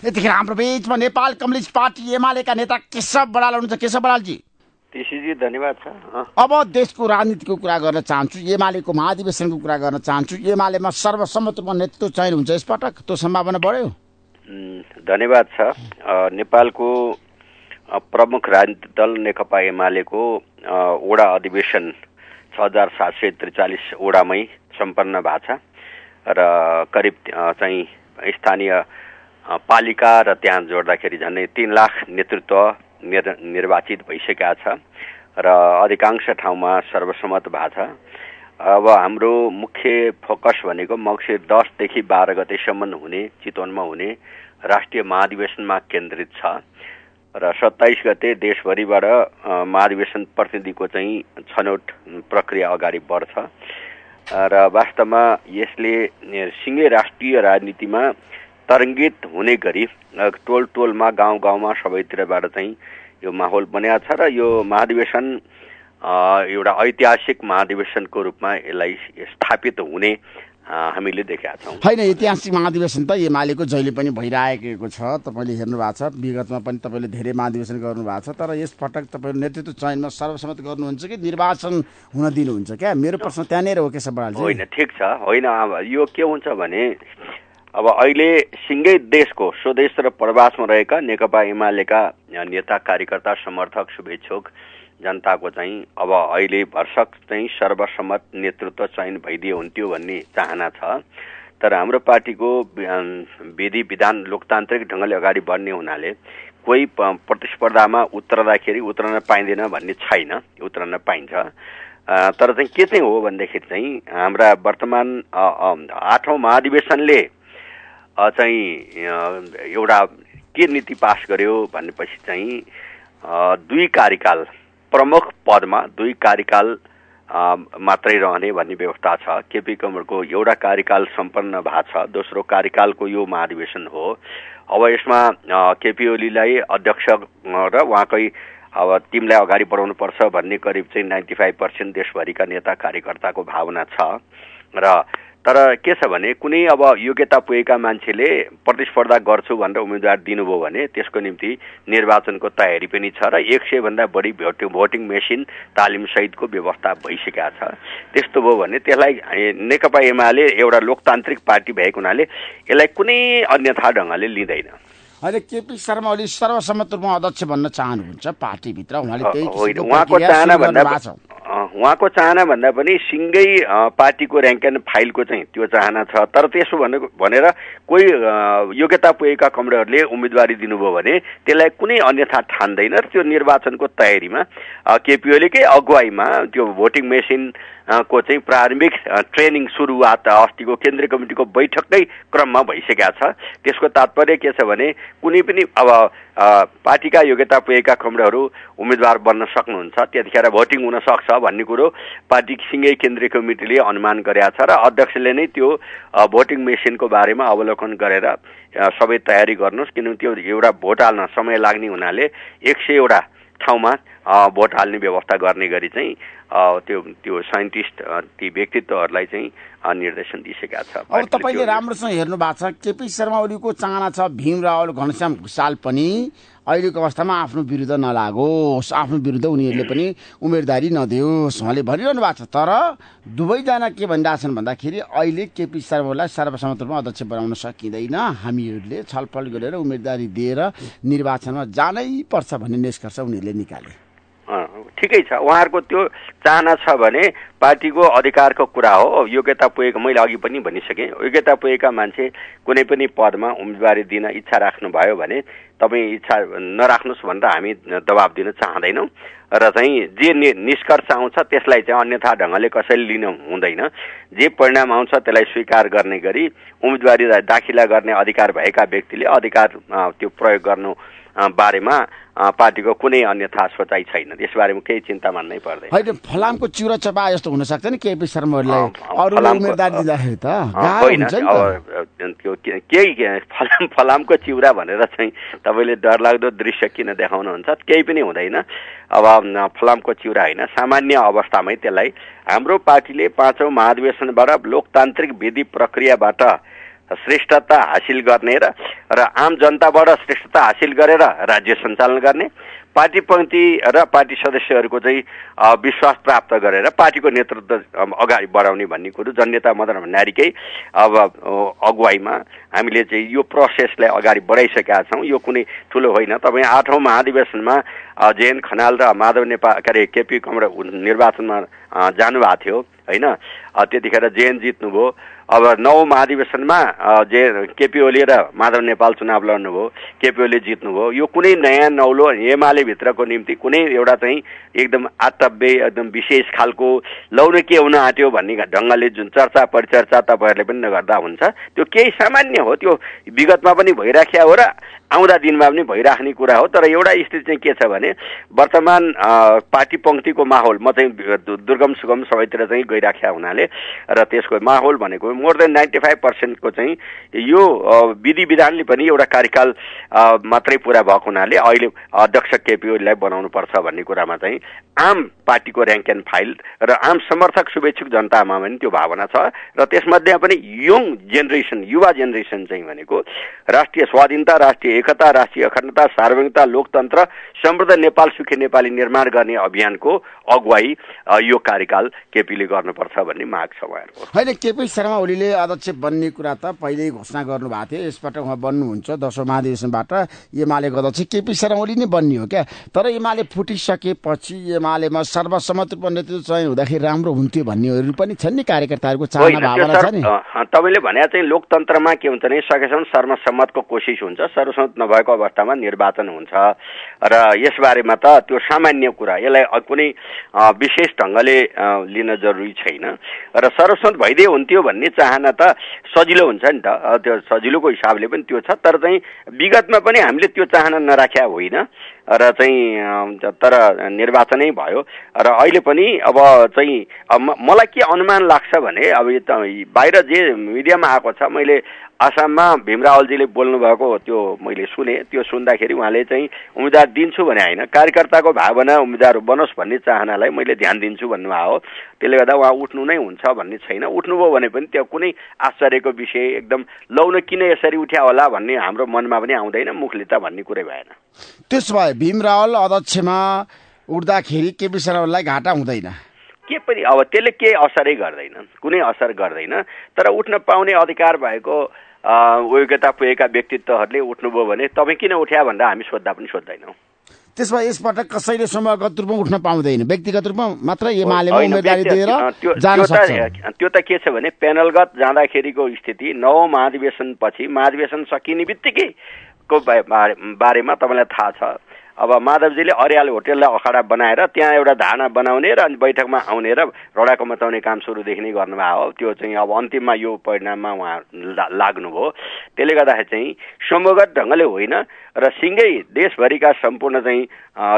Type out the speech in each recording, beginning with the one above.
यतिखेर हाम्रो बीचमा नेपाल कम्युनिस्ट पार्टी एमालेका नेता केशव बराल हुनुहुन्छ। केशव बरालजी, ऋषिजी धन्यवाद छ। अब देशको राजनीतिको कुरा गर्न चाहन्छु, एमालेको महाधिवेशनको कुरा गर्न चाहन्छु। एमालेमा सर्वसम्मत रूपमा नेतृत्व चयन हुन्छ यसपटक, त्यो सम्भावना बढ्यो? धन्यवाद छ। नेपालको प्रमुख राजनीतिक दल नेकपा एमालेको वडा अधिवेशन 6743 वडामै सम्पन्न भएको छ र करिब चाहिँ स्थानीय पालिका र त्यहाँ जोड्दाखेरि झन्डै 3 लाख नेतृत्व निर्वाचित भइसकेका छ र अधिकांश ठाउँमा सर्वसम्मत भएको छ। अब हाम्रो मुख्य फोकस भनेको मङ्सिर 10 देखि 12 गतेसम्म हुने चितवनमा हुने राष्ट्रिय महाधिवेशनमा केन्द्रित छ र 27 गते देशभरिबाट महाधिवेशन प्रतिनिधिको चाहिँ छनौट प्रक्रिया अगाडि बढ्छ र वास्तवमा यसले सिङ्गै राष्ट्रिय राजनीतिमा तरङ्गित हुने गरी टोल टोलमा गाउँ गाउँमा सबैतिरबाट चाहिँ यो माहौल बनेको छ र यो महाधिवेशन एउटा ऐतिहासिक महाधिवेशनको रूपमा यसलाई स्थापित हुने हामीले देखेका छौँ। होइन, ऐतिहासिक महाधिवेशन त एमालेको जहिले पनि भइरहेको छ, तपाईँले हेर्नु भएको छ। विगतमा पनि तपाईँले धेरै महाधिवेशन गर्नुभएको छ, तर यसपटक तपाईँले नेतृत्व चयनमा सर्वसम्मत गर्नुहुन्छ कि निर्वाचन हुन दिनुहुन्छ? क्या मेरो प्रश्न त्यहाँनिर हो केशव बरालजी। होइन, ठिक छ। होइन, अब यो के हुन्छ भने अब अहिले सिङ्गै देशको स्वदेश र प्रवासमा रहेका नेकपा एमालेका नेता कार्यकर्ता समर्थक शुभेच्छुक जनताको चाहिँ अब अहिले भर्सक चाहिँ सर्वसम्मत नेतृत्व चयन भइदिए हुन्थ्यो भन्ने चाहना छ। तर हाम्रो पार्टीको विधि विधान लोकतान्त्रिक ढङ्गले अगाडि बढ्ने हुनाले कोही प्रतिस्पर्धामा उत्रदाखेरि उत्रन पाइँदैन भन्ने छैन, उत्रन पाइन्छ। तर चाहिँ के चाहिँ हो भनेदेखि चाहिँ हाम्रा वर्तमान 8औं महाधिवेशनले चाहिँ एउटा के नीति पास गर्यो भनेपछि चाहिँ 2 कार्यकाल प्रमुख पदमा 2 कार्यकाल मात्रै रहने भन्ने व्यवस्था छ। केपी कमलको एउटा कार्यकाल सम्पन्न भएको छ, दोस्रो कार्यकालको यो महाधिवेशन हो। अब यसमा केपी ओलीलाई अध्यक्ष र उहाँकै अब टिमलाई अगाडि बढाउनुपर्छ भन्ने करिब चाहिँ 95% देशभरिका नेता कार्यकर्ताको भावना छ र तर के छ भने कुनै अब योग्यता पुगेका मान्छेले प्रतिस्पर्धा गर्छु भनेर उम्मेदवार दिनुभयो भने त्यसको निम्ति निर्वाचनको तयारी पनि छ र 100 भन्दा बढी भोटिङ मेसिन तालिम सहितको व्यवस्था भइसकेका छ। त्यस्तो भयो भने त्यसलाई नेकपा एमाले एउटा लोकतान्त्रिक पार्टी भएको हुनाले यसलाई कुनै अन्यथा ढङ्गले लिँदैन। अहिले केपी शर्मा ओली सर्वसम्मत रूपमा अध्यक्ष बन्न चाहनुहुन्छ पार्टीभित्र, उहाँले त्यही उहाँको चाहना भन्दा पनि सिङ्गै पार्टीको र्याङ्क एन्ड फाइलको चाहिँ त्यो चाहना छ। तर त्यसो भनेर कोही योग्यता पुगेका कमरेडहरूले उम्मेदवारी दिनुभयो भने त्यसलाई कुनै अन्यथा ठान्दैन। त्यो निर्वाचनको तयारीमा केपी ओलीकै अगुवाईमा त्यो भोटिङ मेसिन को चाहिँ प्रारम्भिक ट्रेनिङ सुरुवात अस्तिको केन्द्रीय कमिटीको बैठककै क्रममा भइसकेका छ। त्यसको तात्पर्य के छ भने कुनै पनि अब पार्टीका योग्यता पुगेका कमरेडहरू उम्मेदवार बन्न सक्नुहुन्छ, त्यतिखेर भोटिङ हुन सक्छ भन्ने कुरो पार्टी सिङ्गै केन्द्रीय कमिटीले अनुमान गरेका छ र अध्यक्षले नै त्यो भोटिङ मेसिनको बारेमा अवलोकन गरेर सबै तयारी गर्नुहोस्, किनभने त्यो एउटा भोट हाल्न समय लाग्ने हुनाले 100 वटा ठाउँमा भोट हाल्ने व्यवस्था गर्ने गरी चाहिँ त्यो साइन्टिस्ट ती व्यक्तित्वहरूलाई चाहिँ निर्देशन दिइसकेका छ। अब तपाईँले राम्रोसँग हेर्नु भएको छ, केपी शर्मा ओलीको चाहना छ भीम रावल घनश्याम भुषाल पनि अहिलेको अवस्थामा आफ्नो विरुद्ध नलागोस्, आफ्नो विरुद्ध उनीहरूले पनि उम्मेदवारी नदियोस् उहाँले भनिरहनु भएको छ। तर दुवैजना के भनिरहेछन् भन्दाखेरि अहिले केपी शर्मा ओलीलाई सर्वसम्मत रूपमा अध्यक्ष बनाउन सकिँदैन, हामीहरूले छलफल गरेर उम्मेदवारी दिएर निर्वाचनमा जानै पर्छ भन्ने निष्कर्ष उनीहरूले निकाले। ठिकै छ, उहाँहरूको त्यो चाहना छ भने पार्टीको अधिकारको कुरा हो। योग्यता पुगेको मैले अघि पनि भनिसकेँ, योग्यता पुगेका मान्छे कुनै पनि पदमा उम्मेदवारी दिन इच्छा राख्नुभयो भने तपाईँ इच्छा नराख्नुहोस् भनेर हामी दबाब दिन चाहँदैनौँ र चाहिँ जे निष्कर्ष आउँछ त्यसलाई चाहिँ अन्यथा ढङ्गले कसैले लिनु हुँदैन। जे परिणाम आउँछ त्यसलाई स्वीकार गर्ने गरी उम्मेदवारी दाखिला गर्ने अधिकार भएका व्यक्तिले अधिकार त्यो प्रयोग गर्नु बारेमा पार्टीको कुनै अन्यथा सोचाइ छैन, त्यसबारेमा केही चिन्ता मान्नै पर्दैन। होइन, फलामको चिउरा चपा जस्तो हुन सक्छ नि केपी शर्मा ओलीलाई अरू उम्मेदवार दिँदाखेरि त होइन, त्यो केही फलामको चिउरा भनेर चाहिँ तपाईँले डरलाग्दो दृश्य किन देखाउनुहुन्छ? केही पनि हुँदैन। अब फलामको चिउरा होइन, सामान्य अवस्थामै त्यसलाई हाम्रो पार्टीले 5औं महाधिवेशनबाट लोकतान्त्रिक विधि प्रक्रियाबाट श्रेष्ठता हासिल गर्ने र आम जनताबाट श्रेष्ठता हासिल गरेर राज्य सञ्चालन गर्ने, पार्टी पङ्क्ति र पार्टी सदस्यहरूको चाहिँ विश्वास प्राप्त गरेर पार्टीको नेतृत्व अगाडि बढाउने भन्ने कुरो जननेता मदन भण्डारीकै अब अगुवाईमा हामीले चाहिँ यो प्रोसेसलाई अगाडि बढाइसकेका छौँ। यो कुनै ठुलो होइन। तपाईँ 8औं महाधिवेशनमा जेएन खनाल र माधव नेपाल केपी कमरा निर्वाचनमा जानुभएको थियो होइन। त्यतिखेर जेएन जित्नुभयो। अब 9औं महाधिवेशनमा केपी ओली र माधव नेपाल चुनाव लड्नुभयो, केपी ओली जित्नुभयो। यो कुनै नयाँ नौलो एमाले भित्रको निम्ति कुनै एउटा चाहिँ एकदम आतव्य एकदम विशेष खालको लौन के हुन आँट्यो भन्ने ढङ्गले जुन चर्चा परिचर्चा तपाईँहरूले पनि नगर्दा हुन्छ, त्यो केही सामान्य हो। त्यो विगतमा पनि भइराख्या हो र आउँदा दिनमा पनि भइराख्ने कुरा हो। तर एउटा स्थिति चाहिँ के छ भने वर्तमान पार्टी पङ्क्तिको माहौल म चाहिँ दुर्गम सुगम सबैतिर चाहिँ गइराख्या हुनाले र त्यसको माहौल भनेको मोर देन 95% को चाहिँ यो विधि विधानले पनि एउटा कार्यकाल मात्रै पुरा भएको हुनाले अहिले अध्यक्ष केपी ओलीलाई बनाउनु पर्छ भन्ने कुरामा चाहिँ आम पार्टीको र्याङ्क एन्ड फाइल र आम समर्थक शुभेच्छुक जनतामा पनि त्यो भावना छ। र त्यसमध्ये पनि यङ जेनेरेसन युवा जेनेरेसन चाहिँ भनेको राष्ट्रिय स्वाधीनता, राष्ट्रिय एकता, राष्ट्रिय अखण्डता, सार्वभौमिकता, लोकतन्त्र, समृद्ध नेपाल, सुखी नेपाली निर्माण गर्ने अभियानको अगुवाई यो कार्यकाल केपीले गर्नुपर्छ भन्ने माग छ उहाँहरूको। होइन, केपी शर्मा ओलीले अध्यक्ष बन्ने कुरा त पहिल्यै घोषणा गर्नुभएको थियो। यसपटक उहाँ बन्नुहुन्छ 10औं महाधिवेशनबाट एमालेको अध्यक्ष केपी शर्मा ओली नै बन्ने हो क्या। तर एमाले फुटिसकेपछि एमालेमा सर्वसम्मत रूपमा नेतृत्व चयन हुँदाखेरि राम्रो हुन्थ्यो भन्नेहरू पनि छन् नि, कार्यकर्ताहरूको चाहना भावना छ नि। तपाईँले भने चाहिँ लोकतन्त्रमा के हुन्छ भने सकेसम्म सर्वसम्मतको कोसिस हुन्छ, सर्वसम्मत नभएको अवस्थामा निर्वाचन हुन्छ र यसबारेमा त त्यो सामान्य कुरा, यसलाई कुनै विशेष ढङ्गले लिन जरुरी छैन र सर्वसम्मत भइदिए हुन्थ्यो भन्ने चाहना त सजिलो हुन्छ नि त। त्यो सजिलोको हिसाबले पनि त्यो छ। तर चाहिँ विगतमा पनि हामीले त्यो चाहना नराख्या होइन र चाहिँ तर निर्वाचनै भयो र अहिले पनि अब चाहिँ मलाई के अनुमान लाग्छ भने अब बाहिर जे मिडियामा आएको छ, मैले आसाममा भीमरावलजीले बोल्नुभएको त्यो मैले सुने। त्यो सुन्दाखेरि उहाँले चाहिँ उम्मेदवार दिन्छु भने होइन, कार्यकर्ताको भावना उम्मेदवार बनोस् भन्ने चाहनालाई मैले ध्यान दिन्छु भन्नुभएको हो। त्यसले गर्दा उहाँ उठ्नु नै हुन्छ भन्ने छैन। उठ्नुभयो भने पनि त्यो कुनै आश्चर्यको विषय एकदम लौन किन यसरी उठ्या होला भन्ने हाम्रो मनमा पनि आउँदैन, मुखले त भन्ने कुरै भएन। त्यसो भए भीमरावल अध्यक्षमा उठ्दाखेरि केपी शर्मा ओलीलाई घाटा हुँदैन के पनि? अब त्यसले केही असरै गर्दैन, कुनै असर गर्दैन। तर उठ्न पाउने अधिकार भएको योग्यता पुगेका व्यक्तित्वहरूले उठ्नुभयो भने तपाईँ किन उठ्या भनेर हामी सोद्धा पनि सोध्दैनौँ। त्यसमा यसपटक कसैले समूहगत रूपमा उठ्न पाउँदैन, व्यक्तिगत रूपमा मात्र एमालेमा उम्मेदवारी दिएर जान सक्छ। त्यो त के छ भने पेनलगत जाँदाखेरिको स्थिति 9औं महाधिवेशनपछि महाधिवेशन सकिने बित्तिकैको बारेमा तपाईँलाई थाहा छ। अब माधवजीले अर्याल होटेललाई अखाडा बनाएर त्यहाँ एउटा धारणा बनाउने र अनि बैठकमा आउने र रडाको मचाउने काम सुरुदेखि नै गर्नुभएको हो। त्यो चाहिँ अब अन्तिममा यो परिणाममा उहाँ लाग्नुभयो। त्यसले गर्दाखेरि चाहिँ समूहगत ढङ्गले होइन र सिँगै देशभरिका सम्पूर्ण चाहिँ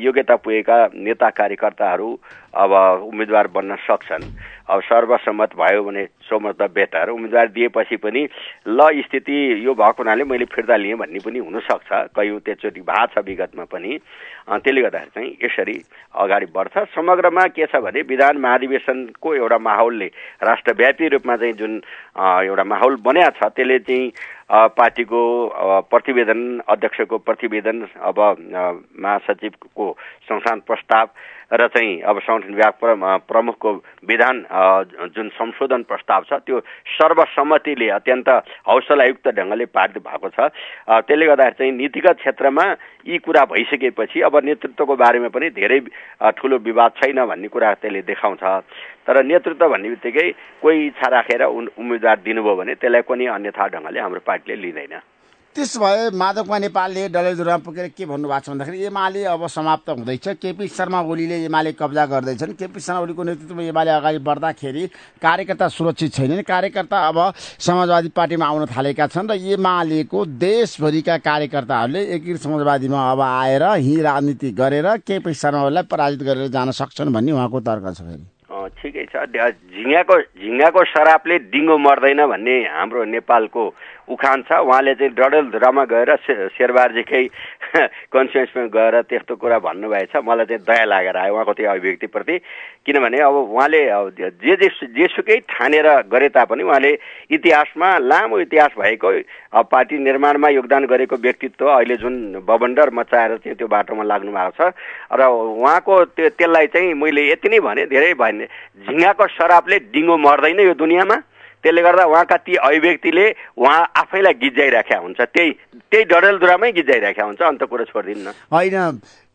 योग्यता पुगेका नेता कार्यकर्ताहरू अब उम्मेदवार बन्न सक्छन्। अब सर्वसम्मत भयो भने सो मच द बेटर। उम्मेदवार दिएपछि पनि ल स्थिति यो भएको हुनाले मैले फिर्ता लिएँ भन्ने पनि हुनसक्छ, कयौँ त्यसचोटि भएको छ विगतमा पनि। त्यसले गर्दाखेरि चाहिँ यसरी अगाडि बढ्छ। समग्रमा के छ भने विधान महाधिवेशनको एउटा माहौलले राष्ट्रव्यापी रूपमा चाहिँ जुन एउटा माहौल बन्या छ त्यसले चाहिँ पार्टीको प्रतिवेदन, अध्यक्षको प्रतिवेदन, अब महासचिवको संस्थान प्रस्ताव र चाहिँ अब संगठन विभाग प्रमुखको विधान जुन संशोधन प्रस्ताव छ त्यो सर्वसम्मतिले अत्यन्त हौसलायुक्त ढङ्गले पारित भएको छ। त्यसले गर्दाखेरि चाहिँ नीतिगत क्षेत्रमा यी कुरा भइसकेपछि अब नेतृत्वको बारेमा पनि धेरै ठुलो विवाद छैन भन्ने कुरा त्यसले देखाउँछ। तर नेतृत्व भन्ने बित्तिकै कोही इच्छा राखेर उम्मेदवार दिनुभयो भने त्यसलाई कुनै अन्यथा ढङ्गले हाम्रो पार्टीले लिँदैन। त्यसो भए माधव नेपालले डडेलधुरामा पुगेर के भन्नुभएको छ भन्दाखेरि एमाले अब समाप्त हुँदैछ, केपी शर्मा ओलीले एमाले कब्जा गर्दैछन्। केपी शर्मा ओलीको नेतृत्वमा एमाले अगाडि बढ्दाखेरि कार्यकर्ता सुरक्षित छैनन्। कार्यकर्ता अब समाजवादी पार्टीमा आउन थालेका छन् र एमालेको देशभरिका कार्यकर्ताहरूले एकीकृत समाजवादीमा अब आएर यहीँ राजनीति गरेर केपी शर्मा ओलीलाई पराजित गरेर जान सक्छन् भन्ने उहाँको तर्क छ। फेरि ठिकै छ, झिङ्गाको सरापले डिङ्गो मर्दैन भन्ने हाम्रो नेपालको उखान छ। उहाँले चाहिँ डडेलधुरामा गएर शेरबहादुरजीकै कन्स्टिट्युएन्सीमा गएर त्यस्तो कुरा भन्नुभएछ। मलाई चाहिँ दया लागेर आयो उहाँको त्यो अभिव्यक्तिप्रति। किनभने अब उहाँले जेसुकै ठानेर गरे तापनि उहाँले इतिहासमा लामो इतिहास भएको पार्टी निर्माणमा योगदान गरेको व्यक्तित्व अहिले जुन बबन्डर मचाएर चाहिँ त्यो बाटोमा लाग्नु भएको छ र उहाँको त्यसलाई चाहिँ मैले यति नै भने, धेरै भने, झिङ्गाको शराबले डिङ्गो मर्दैन यो दुनियाँमा। त्यसले गर्दा उहाँका ती अभिव्यक्तिले उहाँ आफैलाई गिज्जाइराखेका हुन्छ, त्यही डडेलधुरामै गिज्जाइराखेका हुन्छ। अन्त कुरा छोडिदिन्न होइन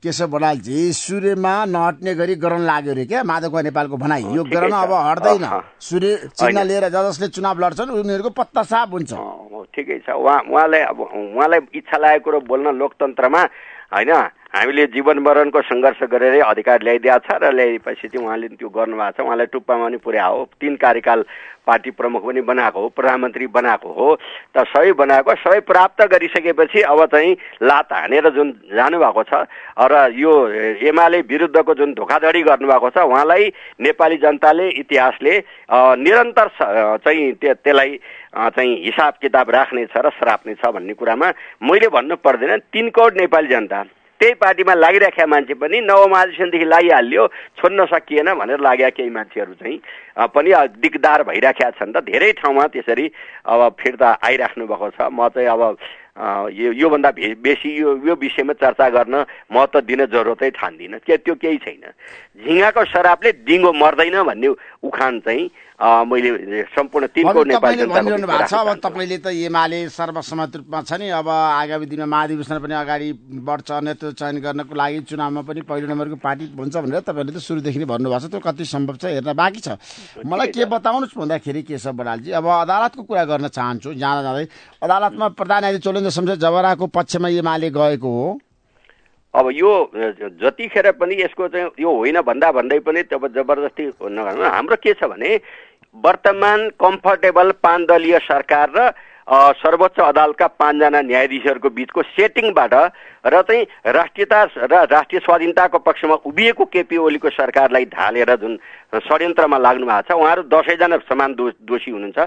केशव बडालजी, सूर्यमा नहट्ने गरी गर्न लाग्यो रे क्या माधव नेपालको भनाइ। यो गर्न अब हट्दैन। सूर्य चिन्ह लिएर जसले चुनाव लड्छन् उनीहरूको पत्ता साफ हुन्छ। ठिकै छ। उहाँलाई इच्छा लागेको कुरो बोल्न लोकतन्त्रमा होइन, हामीले जीवन मरणको सङ्घर्ष गरेरै अधिकार ल्याइदिएको छ र ल्याएपछि चाहिँ उहाँले त्यो गर्नुभएको छ। उहाँलाई टुप्पामा पनि पुर्याएको हो, 3 कार्यकाल पार्टी प्रमुख पनि बनाएको हो, प्रधानमन्त्री बनाएको हो। त सबै बनाएको, सबै प्राप्त गरिसकेपछि अब चाहिँ लात हानेर जुन जानुभएको छ र यो एमाले विरुद्धको जुन धोखाधडी गर्नुभएको छ उहाँलाई नेपाली जनताले, इतिहासले निरन्तर चाहिँ त्यसलाई चाहिँ हिसाब किताब राख्नेछ र सराप्नेछ भन्ने कुरामा मैले भन्नु पर्दैन। 3 करोड नेपाली जनता त्यही पार्टीमा लागिराखेका मान्छे पनि नवमहाधिवेशनदेखि लागिहाल्यो, छोड्न सकिएन भनेर लागेका केही मान्छेहरू चाहिँ पनि दिगदार भइराखेका छन् त। धेरै ठाउँमा त्यसरी अब फिर्ता आइराख्नु भएको छ। म चाहिँ अब योभन्दा बेसी यो विषयमा चर्चा गर्न महत्त्व दिन जरुरतै ठान्दिनँ। त्यो केही छैन। झिङ्गाको शराबले डिङ्गो मर्दैन भन्ने उखान चाहिँ मैले सम्पूर्ण 3 करोड नेपाली भनिरहनु भएको छ। अब तपाईँले त एमाले सर्वसम्मत रूपमा छ नि, अब आगामी दिनमा महाधिवेशन पनि अगाडि बढ्छ, नेतृत्व चयन गर्नको लागि चुनावमा पनि पहिलो नम्बरको पार्टी हुन्छ भनेर तपाईँले त सुरुदेखि नै भन्नुभएको छ। त्यो कति सम्भव छ हेर्न बाँकी छ। मलाई के बताउनुहोस् भन्दाखेरि केशव बडालजी, अब अदालतको कुरा गर्न चाहन्छु। जाँदै अदालतमा प्रधान न्यायाधीश चोलेन्द्र शमशेर जबराको पक्षमा एमाले गएको हो। अब यो जतिखेर पनि यसको चाहिँ यो होइन भन्दै पनि तब जबरजस्ती नगर्नु। हाम्रो के छ भने वर्तमान कम्फर्टेबल 5 दलीय सरकार र सर्वोच्च अदालतका 5 जना न्यायाधीशहरूको बीचको सेटिङबाट र चाहिँ राष्ट्रियता र राष्ट्रिय स्वाधीनताको पक्षमा उभिएको केपी ओलीको सरकारलाई ढालेर जुन षड्यन्त्रमा लाग्नु भएको छ, उहाँहरू 10 जना समान दोषी हुनुहुन्छ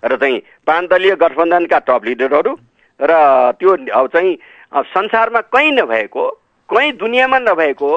र चाहिँ 5 दलीय गठबन्धनका टप लिडरहरू र त्यो चाहिँ संसारमा कहीँ नभएको, कहीँ दुनियाँमा नभएको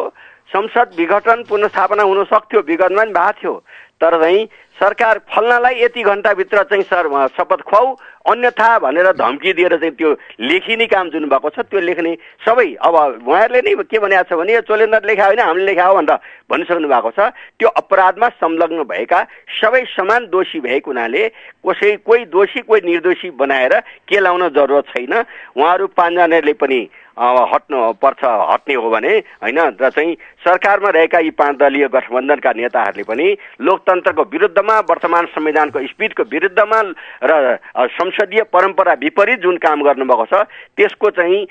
संसद विघटन पुनर्स्थापना हुन सक्थ्यो, विगतमा पनि भएको थियो। तर चाहिँ सरकार फल्नलाई यति घण्टाभित्र चाहिँ शपथ खुवाऊ अन्यथा भनेर धम्की दिएर चाहिँ त्यो लेखिने काम जुन भएको छ त्यो लेख्ने सबै अब उहाँहरूले नै के भनेको छ भने चोलेन्द्र लेखा होइन हामीले लेखा हो भनेर भनिसक्नु भएको छ। त्यो अपराधमा संलग्न भएका सबै समान दोषी भएको हुनाले कोही दोषी कोही निर्दोषी बनाएर केलाउन जरुरत छैन। उहाँहरू 5 जनाले पनि हट्नु पर्छ, हट्ने हो भने होइन। र चाहिँ सरकारमा रहेका यी 5 दलीय गठबन्धनका नेताहरूले पनि लोकतन्त्रको विरुद्धमा, वर्तमान संविधानको स्पिरिटको विरुद्धमा र संसदीय परम्परा विपरीत जुन काम गर्नुभएको छ त्यसको चाहिँ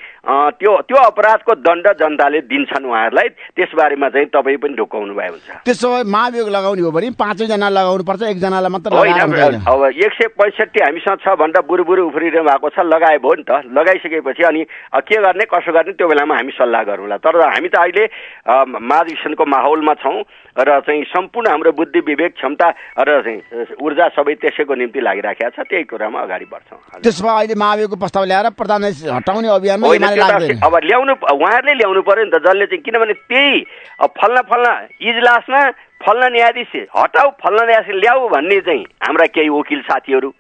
त्यो अपराधको दण्ड जनताले दिन्छन् उहाँहरूलाई। त्यसबारेमा चाहिँ तपाईँ पनि ढुकाउनु भयो हुन्छ। त्यसो भए महाभियोग लगाउने हो भने 5 जना लगाउनु पर्छ, 1 जनालाई मात्र होइन। अब 165 हामीसँग छ भनेर बुरुबुरु उफ्रिरहनु भएको छ, लगाए भयो नि त। लगाइसकेपछि अनि के गर्ने कसो गर्ने त्यो बेलामा हामी सल्लाह गरौँला। तर हामी त अहिले महाधिवेशनको माहौलमा छौँ र चाहिँ सम्पूर्ण हाम्रो बुद्धि विवेक क्षमता र चाहिँ ऊर्जा सबै त्यसैको निम्ति लागिराखेको छ। त्यही कुरामा अगाडि बढ्छौँ। त्यसमा अहिले महाभियोगको प्रस्ताव ल्याएर प्रधान हटाउने अभियानमा अब ल्याउनु उहाँहरूले ल्याउनु पर्यो नि त जसले चाहिँ, किनभने त्यही फल्ना इजलासमा फल्ना न्यायाधीश हटाऊ फल्ना न्यायाधीश ल्याऊ भन्ने चाहिँ हाम्रा केही वकिल साथीहरू,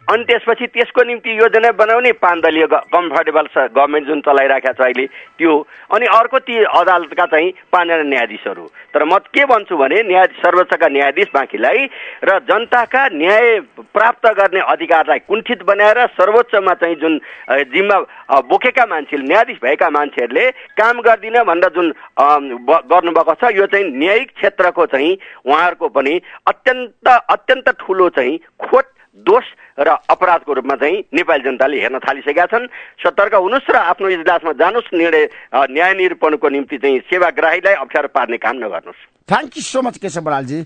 अनि त्यसपछि त्यसको निम्ति योजना बनाउने 5 दलीय कम्फर्टेबल गभर्मेन्ट जुन चलाइराखेको छ अहिले त्यो, अनि अर्को ती अदालतका चाहिँ 5 जना न्यायाधीशहरू। तर म के भन्छु भने सर्वोच्चका न्यायाधीश बाँकीलाई र जनताका न्याय प्राप्त गर्ने अधिकारलाई कुण्ठित बनाएर सर्वोच्चमा चाहिँ जुन जिम्मा बोकेका मान्छे, न्यायाधीश भएका मान्छेहरूले काम गर्दिन भनेर जुन गर्नुभएको छ यो चाहिँ न्यायिक क्षेत्रको चाहिँ उहाँहरूको पनि अत्यन्त ठुलो चाहिँ खोट, दोष र अपराधको रूपमा चाहिँ नेपाली जनताले हेर्न थालिसकेका छन्। सतर्क हुनुहोस् र आफ्नो इजलासमा जानुहोस्, न्याय निरूपणको निम्ति चाहिँ सेवाग्राहीलाई अप्ठ्यारो पार्ने काम नगर्नुहोस्। Thank you so much Keshav बडालजी।